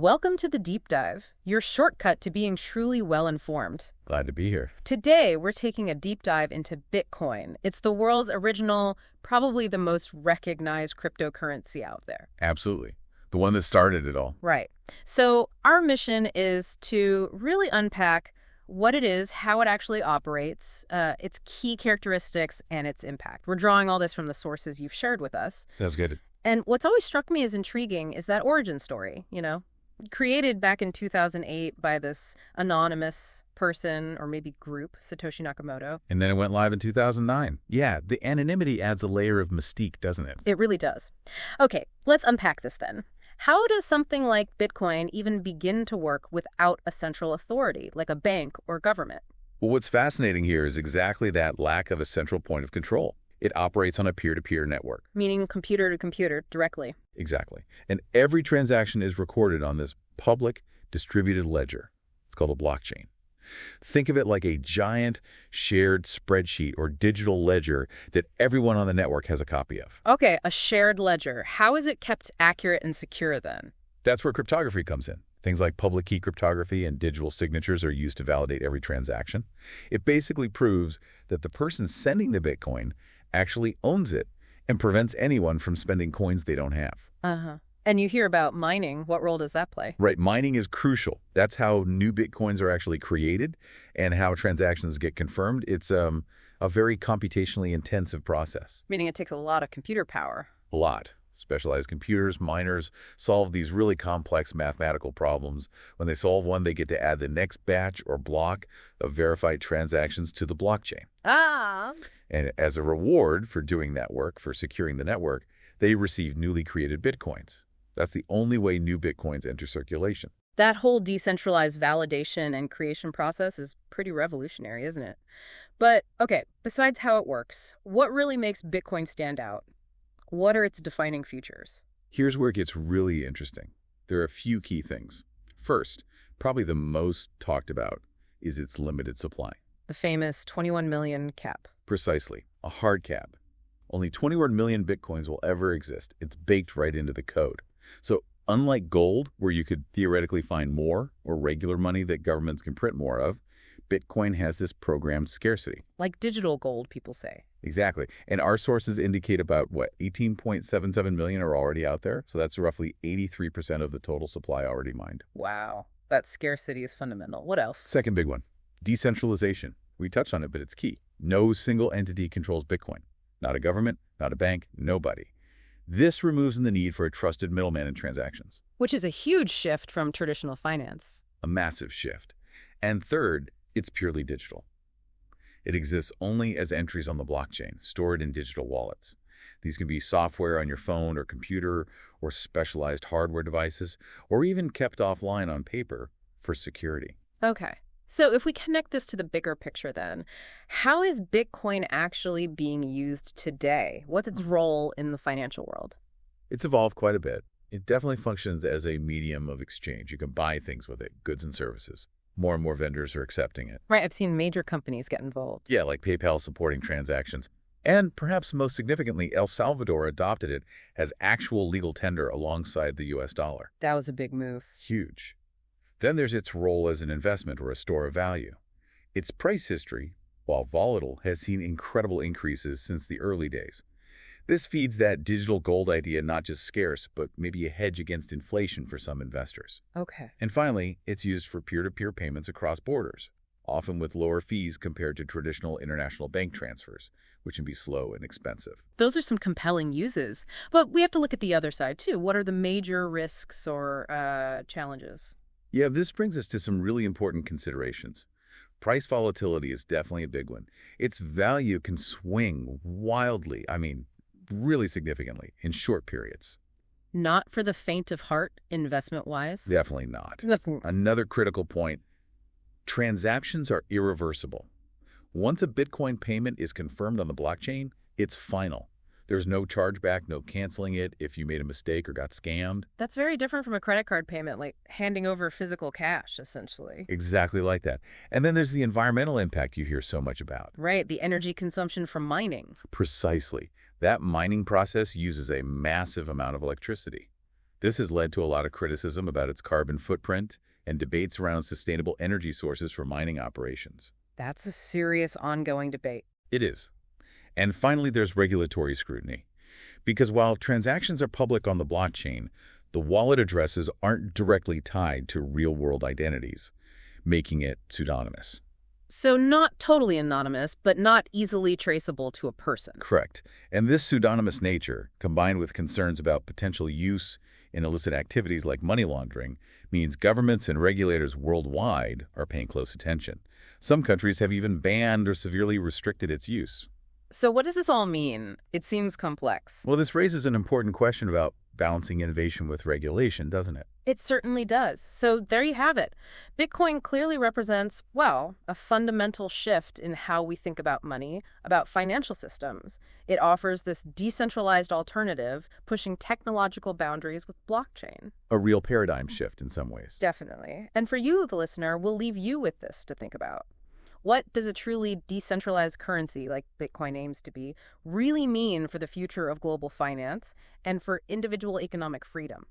Welcome to the Deep Dive, your shortcut to being truly well-informed. Glad to be here. Today, we're taking a deep dive into Bitcoin. It's the world's original, probably the most recognized cryptocurrency out there. Absolutely. The one that started it all. Right. So our mission is to really unpack what it is, how it actually operates, its key characteristics, and its impact. We're drawing all this from the sources you've shared with us. That's good. And what's always struck me as intriguing is that origin story, created back in 2008 by this anonymous person or maybe group, Satoshi Nakamoto. And then it went live in 2009. Yeah, the anonymity adds a layer of mystique, doesn't it? It really does. Okay, let's unpack this then. How does something like Bitcoin even begin to work without a central authority, like a bank or government? Well, what's fascinating here is exactly that lack of a central point of control. It operates on a peer-to-peer network. Meaning computer to computer directly. Exactly. And every transaction is recorded on this public distributed ledger. It's called a blockchain. Think of it like a giant shared spreadsheet or digital ledger that everyone on the network has a copy of. Okay, a shared ledger. How is it kept accurate and secure then? That's where cryptography comes in. Things like public key cryptography and digital signatures are used to validate every transaction. It basically proves that the person sending the Bitcoin actually owns it and prevents anyone from spending coins they don't have. And you hear about mining. What role does that play? Right. Mining is crucial. That's how new Bitcoins are actually created and how transactions get confirmed. It's a very computationally intensive process. Meaning it takes a lot of computer power. A lot. Specialized computers, miners, solve these really complex mathematical problems. When they solve one, they get to add the next batch or block of verified transactions to the blockchain. And as a reward for doing that work, for securing the network, they receive newly created Bitcoins. That's the only way new Bitcoins enter circulation. That whole decentralized validation and creation process is pretty revolutionary, isn't it? But, okay, besides how it works, what really makes Bitcoin stand out? What are its defining features? Here's where it gets really interesting. There are a few key things. First, probably the most talked about, is its limited supply. The famous 21 million cap. Precisely, a hard cap. Only 21 million Bitcoins will ever exist. It's baked right into the code. So unlike gold, where you could theoretically find more, or regular money that governments can print more of, Bitcoin has this programmed scarcity. Like digital gold, people say. Exactly. And our sources indicate about, 18.77 million are already out there. So that's roughly 83% of the total supply already mined. Wow. That scarcity is fundamental. What else? Second big one, decentralization. We touched on it, but it's key. No single entity controls Bitcoin. Not a government, not a bank, nobody. This removes the need for a trusted middleman in transactions. Which is a huge shift from traditional finance. A massive shift. And third, it's purely digital. It exists only as entries on the blockchain, stored in digital wallets. These can be software on your phone or computer, or specialized hardware devices, or even kept offline on paper for security. Okay. So if we connect this to the bigger picture then, how is Bitcoin actually being used today? What's its role in the financial world? It's evolved quite a bit. It definitely functions as a medium of exchange. You can buy things with it, goods and services. More and more vendors are accepting it. Right, I've seen major companies get involved. Yeah, like PayPal supporting transactions. And perhaps most significantly, El Salvador adopted it as actual legal tender alongside the US dollar. That was a big move. Huge. Then there's its role as an investment or a store of value. Its price history, while volatile, has seen incredible increases since the early days. This feeds that digital gold idea, not just scarce, but maybe a hedge against inflation for some investors. Okay. And finally, it's used for peer-to-peer payments across borders, often with lower fees compared to traditional international bank transfers, which can be slow and expensive. Those are some compelling uses. But we have to look at the other side, too. What are the major risks or challenges? Yeah, this brings us to some really important considerations. Price volatility is definitely a big one. Its value can swing wildly, really significantly, in short periods. Not for the faint of heart, investment-wise? Definitely not. Another critical point, transactions are irreversible. Once a Bitcoin payment is confirmed on the blockchain, it's final. There's no chargeback, no canceling it if you made a mistake or got scammed. That's very different from a credit card payment, like handing over physical cash, essentially. Exactly like that. And then there's the environmental impact you hear so much about. Right, the energy consumption from mining. Precisely. That mining process uses a massive amount of electricity. This has led to a lot of criticism about its carbon footprint and debates around sustainable energy sources for mining operations. That's a serious ongoing debate. It is. And finally, there's regulatory scrutiny. Because while transactions are public on the blockchain, the wallet addresses aren't directly tied to real-world identities, making it pseudonymous. So not totally anonymous, but not easily traceable to a person. Correct. And this pseudonymous nature, combined with concerns about potential use in illicit activities like money laundering, means governments and regulators worldwide are paying close attention. Some countries have even banned or severely restricted its use. So what does this all mean? It seems complex. Well, this raises an important question about balancing innovation with regulation, doesn't it? It certainly does. So there you have it. Bitcoin clearly represents, well, a fundamental shift in how we think about money, about financial systems. It offers this decentralized alternative, pushing technological boundaries with blockchain. A real paradigm shift in some ways. Definitely. And for you, the listener, we'll leave you with this to think about. What does a truly decentralized currency, like Bitcoin aims to be, really mean for the future of global finance and for individual economic freedom?